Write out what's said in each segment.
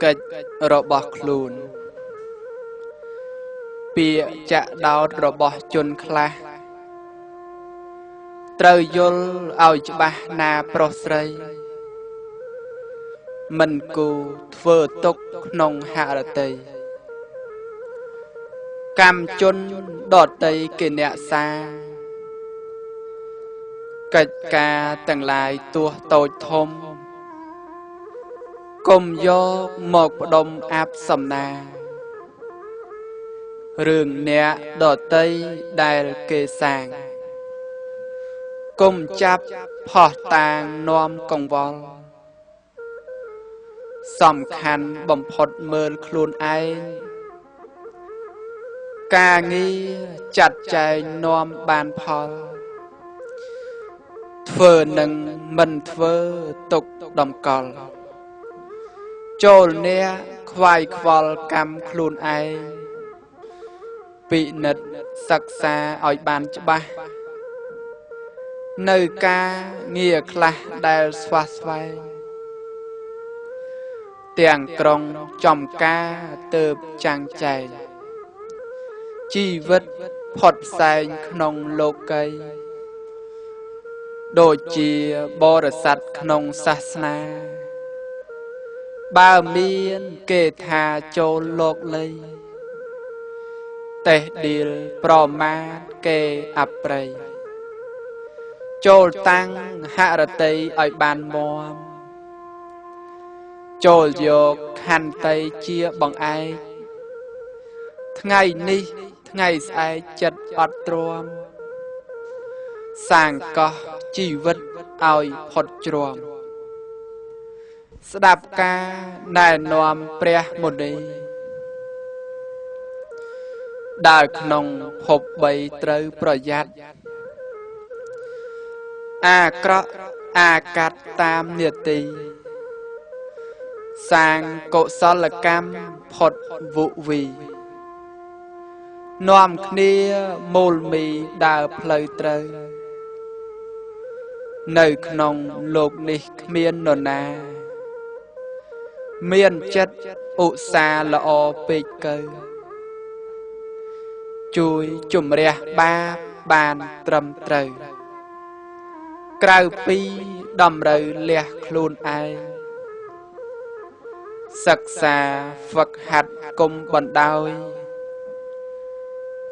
កិច្ចរបស់ខ្លួនពាក្យចាក់ដោតរបស់ជនខ្លះត្រូវយល់ឲ្យច្បាស់ណាប្រុសស្រីមិនគូធ្វើទុកក្នុងហរតីកម្មជនដតីគេអ្នកសាកិច្ចការទាំងឡាយទោះតូចធំកុំយកមកផ្ដុំអាប់សំណារឿងអ្នកដតីដែលគេសាងកុំចាប់ផោះតាងនាំកង្វល់សំខាន់បំផុតមើលខ្លួនឯងការងារចាត់ចែងនាំបានផលធ្វើនឹងមិនធ្វើទុកដំកល់ចូលអ្នកខ្វាយខ្វល់កម្មខ្លួនឯងពិនិត្យសិក្សាឲ្យបានច្បាស់នៅការងារខ្លះដែលស្វះស្វែងទាំងក្រុងចំការទៅចាំងចែងជីវិតផុតផ្សែងក្នុងលោកីដូចជាបរិស័ទក្នុងសាសនាបើមានគេថាចូលលោកលីតេះដៀលប្រមាថគេអប្រ័យចូលតាំងហរតីឲ្យបានមាំចូលយកខន្តីជាបង្អែកថ្ងៃនេះថ្ងៃស្អែកចិត្តអត់ទ្រាំសាងកោះជីវិតឲ្យផុតជ្រាំស្ដាប់ការណែនាំព្រះមុនីដើរក្នុងភព3ត្រូវប្រយ័ត្នអាក្រក់អាកាត់តាមនាទីសាងកុសលកម្មផុតវុវីនាំគ្នាមូលមីដើរផ្លូវត្រូវនៅក្នុងលោកនេះគ្មាននរណាមានចិត្តឧស្សាហ៍ល្អពេកកើជួយជំរះបាបបានត្រឹមត្រូវក្រៅពីតម្រូវលះខ្លួនឯងសិក្សាហ្វឹកហាត់គុំបណ្ដោយ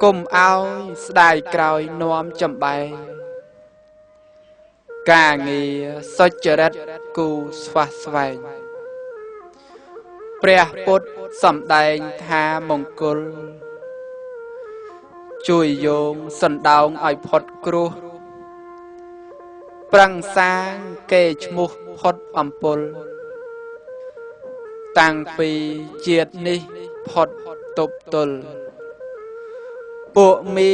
គុំឲ្យស្ដាយក្រោយនាំចំបែងការងារសុចរិតគូស្វះស្វែងព្រះពុទ្ធសម្ដែងថាមង្គលជួយយោងសណ្ដោងឲ្យផុតគ្រោះប្រឹងសាងគេឈ្មោះផុតអំពុលតាំងពីជាតិនេះផុតទប់ទល់ពួកមី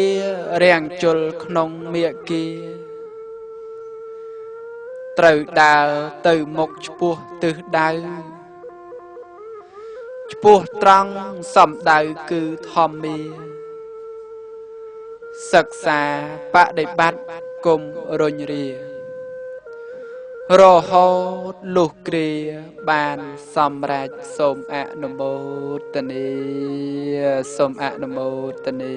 រាំងជលក្នុងមាគ៌ាត្រូវដើរទៅមុខឆ្ពោះទិសដៅឆ្ពោះត្រង់សំដៅគឺធម្មាសិក្សាបដិបត្តិគុំរុញរារហូតលុះគ្រាបានសម្រេចសូមអនុមោទនាសូមអនុមោទនា